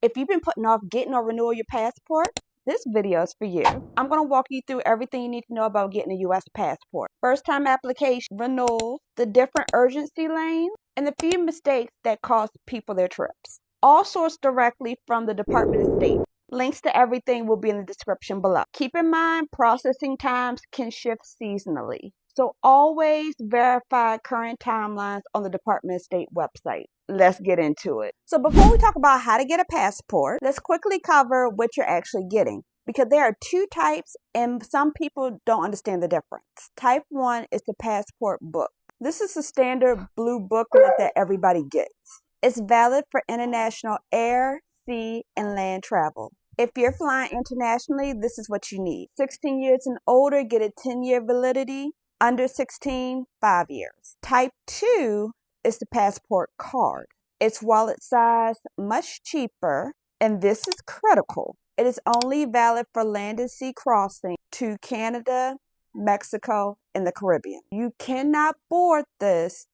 If you've been putting off getting or renewal your passport, this video is for you. I'm going to walk you through everything you need to know about getting a U.S. passport. First time application, renewals, the different urgency lanes, and the few mistakes that cost people their trips. All sourced directly from the Department of State. Links to everything will be in the description below. Keep in mind, processing times can shift seasonally. So always verify current timelines on the Department of State website. Let's get into it. So before we talk about how to get a passport, let's quickly cover what you're actually getting, because there are two types and some people don't understand the difference. Type 1 is the passport book. This is the standard blue booklet that everybody gets. It's valid for international air, sea, and land travel. If you're flying internationally, this is what you need. 16 years and older, get a 10-year validity. Under 16, 5 years. Type 2 is the passport card. It's wallet size, much cheaper, and this is critical. It is only valid for land and sea crossing to Canada, Mexico, and the Caribbean. You cannot board this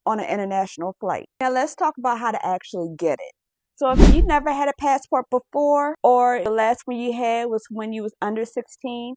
on an international flight. Now let's talk about how to actually get it. So if you never had a passport before, or the last one you had was when you was under 16,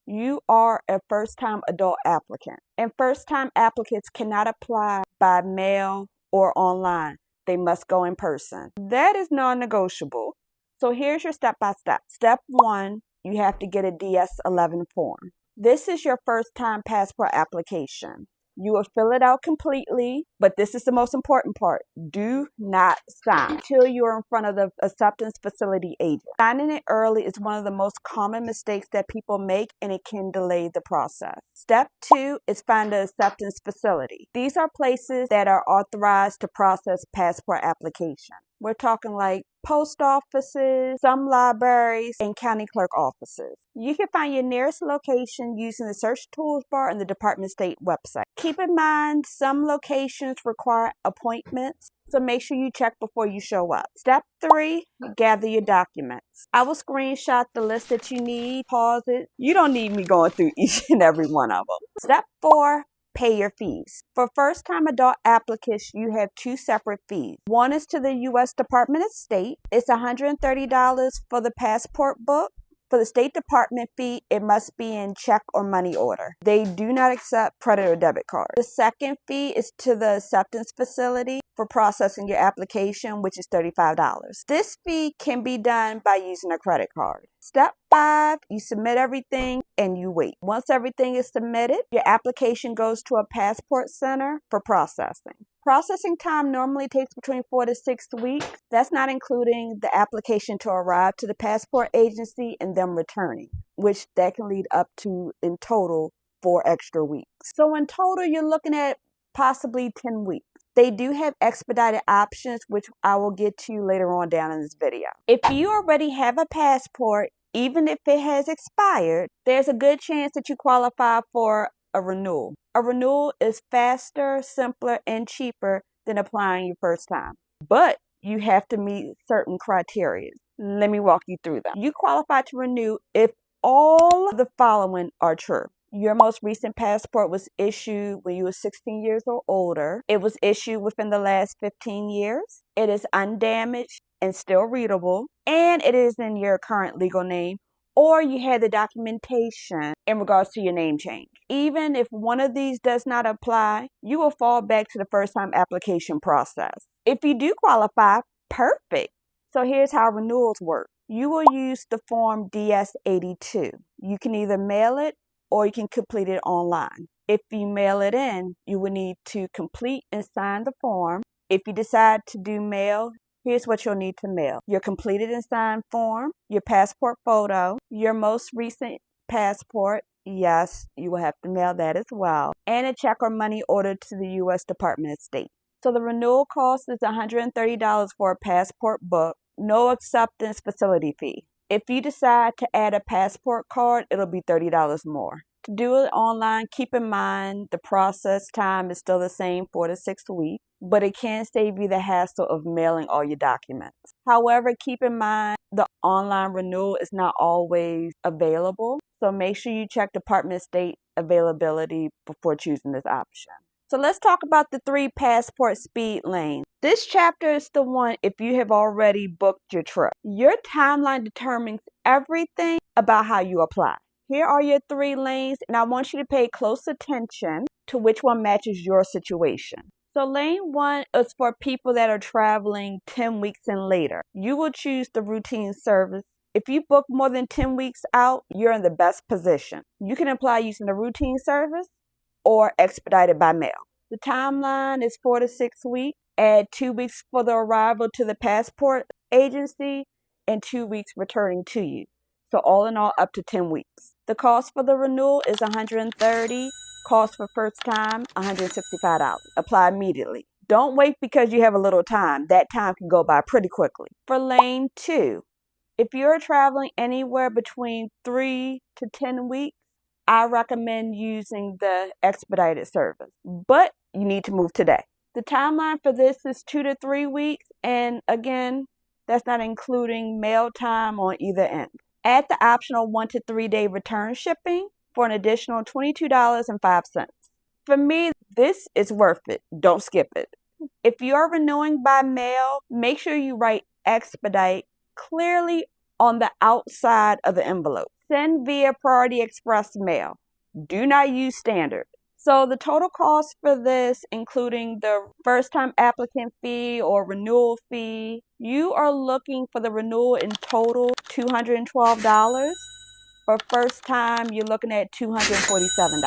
you are a first-time adult applicant. And first-time applicants cannot apply by mail or online. They must go in person. That is non-negotiable. So here's your step-by-step. Step 1, you have to get a DS-11 form. This is your first-time passport application. You will fill it out completely, but this is the most important part. Do not sign until you're in front of the acceptance facility agent. Signing it early is one of the most common mistakes that people make, and it can delay the process. Step 2 is find the acceptance facility. These are places that are authorized to process passport application. We're talking like post offices, some libraries, and county clerk offices. You can find your nearest location using the search tools bar on the Department of State website. Keep in mind, some locations require appointments, so make sure you check before you show up. Step 3, gather your documents. I will screenshot the list that you need, pause it. You don't need me going through each and every one of them. Step 4, pay your fees. For first-time adult applicants, you have 2 separate fees. One is to the U.S. Department of State. It's $130 for the passport book. For the State Department fee, it must be in check or money order. They do not accept credit or debit cards. The second fee is to the acceptance facility for processing your application, which is $35. This fee can be done by using a credit card. Step 5, you submit everything and you wait. Once everything is submitted, your application goes to a passport center for processing. Processing time normally takes between 4 to 6 weeks. That's not including the application to arrive to the passport agency and them returning, which that can lead up to, in total, 4 extra weeks. So in total, you're looking at possibly 10 weeks. They do have expedited options, which I will get to later on down in this video. If you already have a passport, even if it has expired, there's a good chance that you qualify for a renewal. A renewal is faster, simpler, and cheaper than applying your first time. But you have to meet certain criteria. Let me walk you through them. You qualify to renew if all of the following are true. Your most recent passport was issued when you were 16 years or older. It was issued within the last 15 years. It is undamaged and still readable. And it is in your current legal name, or you had the documentation in regards to your name change. Even if one of these does not apply, you will fall back to the first-time application process. If you do qualify, perfect. So here's how renewals work. You will use the form DS-82. You can either mail it or you can complete it online. If you mail it in, you will need to complete and sign the form. If you decide to do mail, here's what you'll need to mail: your completed and signed form, your passport photo, your most recent passport. Yes, you will have to mail that as well. And a check or money order to the U.S. Department of State. So the renewal cost is $130 for a passport book, no acceptance facility fee. If you decide to add a passport card, it'll be $30 more. To do it online, keep in mind the process time is still the same, 4 to 6 weeks, but it can save you the hassle of mailing all your documents. However, keep in mind the online renewal is not always available, so make sure you check Department of State availability before choosing this option. So let's talk about the 3 passport speed lanes. This chapter is the one if you have already booked your trip. Your timeline determines everything about how you apply. Here are your 3 lanes, and I want you to pay close attention to which one matches your situation. So lane 1 is for people that are traveling 10 weeks and later. You will choose the routine service. If you book more than 10 weeks out, you're in the best position. You can apply using the routine service or expedited by mail. The timeline is 4 to 6 weeks. Add 2 weeks for the arrival to the passport agency and 2 weeks returning to you. So all in all, up to 10 weeks. The cost for the renewal is $130. Cost for first time, $165. Apply immediately. Don't wait because you have a little time. That time can go by pretty quickly. For lane 2, if you're traveling anywhere between 3 to 10 weeks, I recommend using the expedited service, but you need to move today. The timeline for this is 2 to 3 weeks, and again, that's not including mail time on either end. Add the optional 1 to 3 day return shipping for an additional $22.05. For me, this is worth it. Don't skip it. If you're renewing by mail, make sure you write expedite clearly on the outside of the envelope. Send via Priority Express mail. Do not use standard. So the total cost for this, including the first-time applicant fee or renewal fee, you are looking for the renewal in total $212. For first time, you're looking at $247.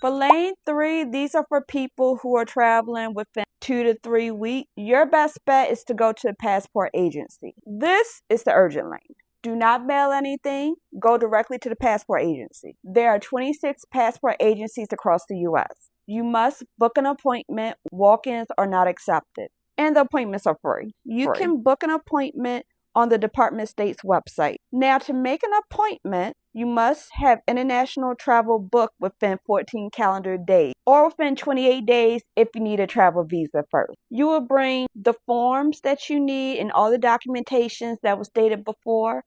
For lane 3, these are for people who are traveling within 2 to 3 weeks. Your best bet is to go to the passport agency. This is the urgent lane. Do not mail anything. Go directly to the passport agency. There are 26 passport agencies across the U.S. You must book an appointment. Walk-ins are not accepted. And the appointments are free. You can book an appointment on the Department of State's website. Now, to make an appointment, you must have international travel booked within 14 calendar days or within 28 days if you need a travel visa first. You will bring the forms that you need and all the documentations that was stated before,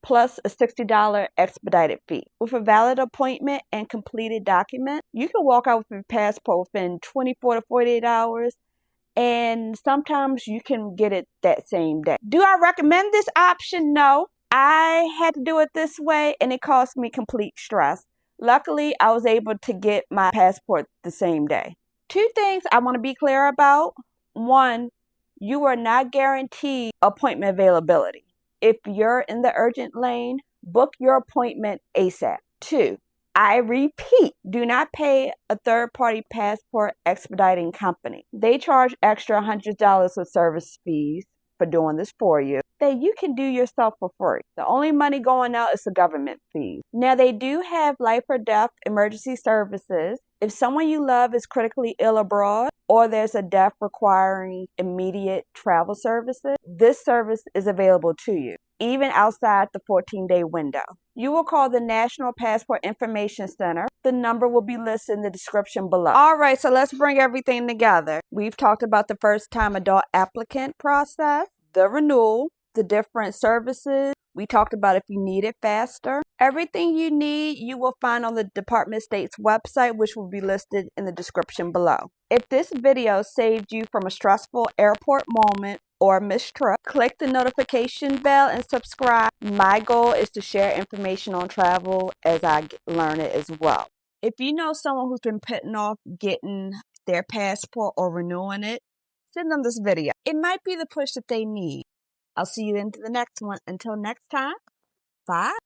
plus a $60 expedited fee. With a valid appointment and completed document, you can walk out with your passport within 24 to 48 hours, and sometimes you can get it that same day. Do I recommend this option? No. I had to do it this way, and it caused me complete stress. Luckily, I was able to get my passport the same day. 2 things I want to be clear about. 1, you are not guaranteed appointment availability. If you're in the urgent lane, book your appointment ASAP. 2, I repeat, do not pay a third-party passport expediting company. They charge extra $100 of service fees for doing this for you that you can do yourself for free. The only money going out is the government fees. Now, they do have life or death emergency services. If someone you love is critically ill abroad or there's a death requiring immediate travel services, this service is available to you, even outside the 14-day window. You will call the National Passport Information Center. The number will be listed in the description below. All right, so let's bring everything together. We've talked about the first-time adult applicant process, the renewal, the different services. We talked about if you need it faster. Everything you need, you will find on the Department of State's website, which will be listed in the description below. If this video saved you from a stressful airport moment or a missed trip, click the notification bell and subscribe. My goal is to share information on travel as I learn it as well. If you know someone who's been putting off getting their passport or renewing it, send them this video. It might be the push that they need. I'll see you into the next one. Until next time, bye.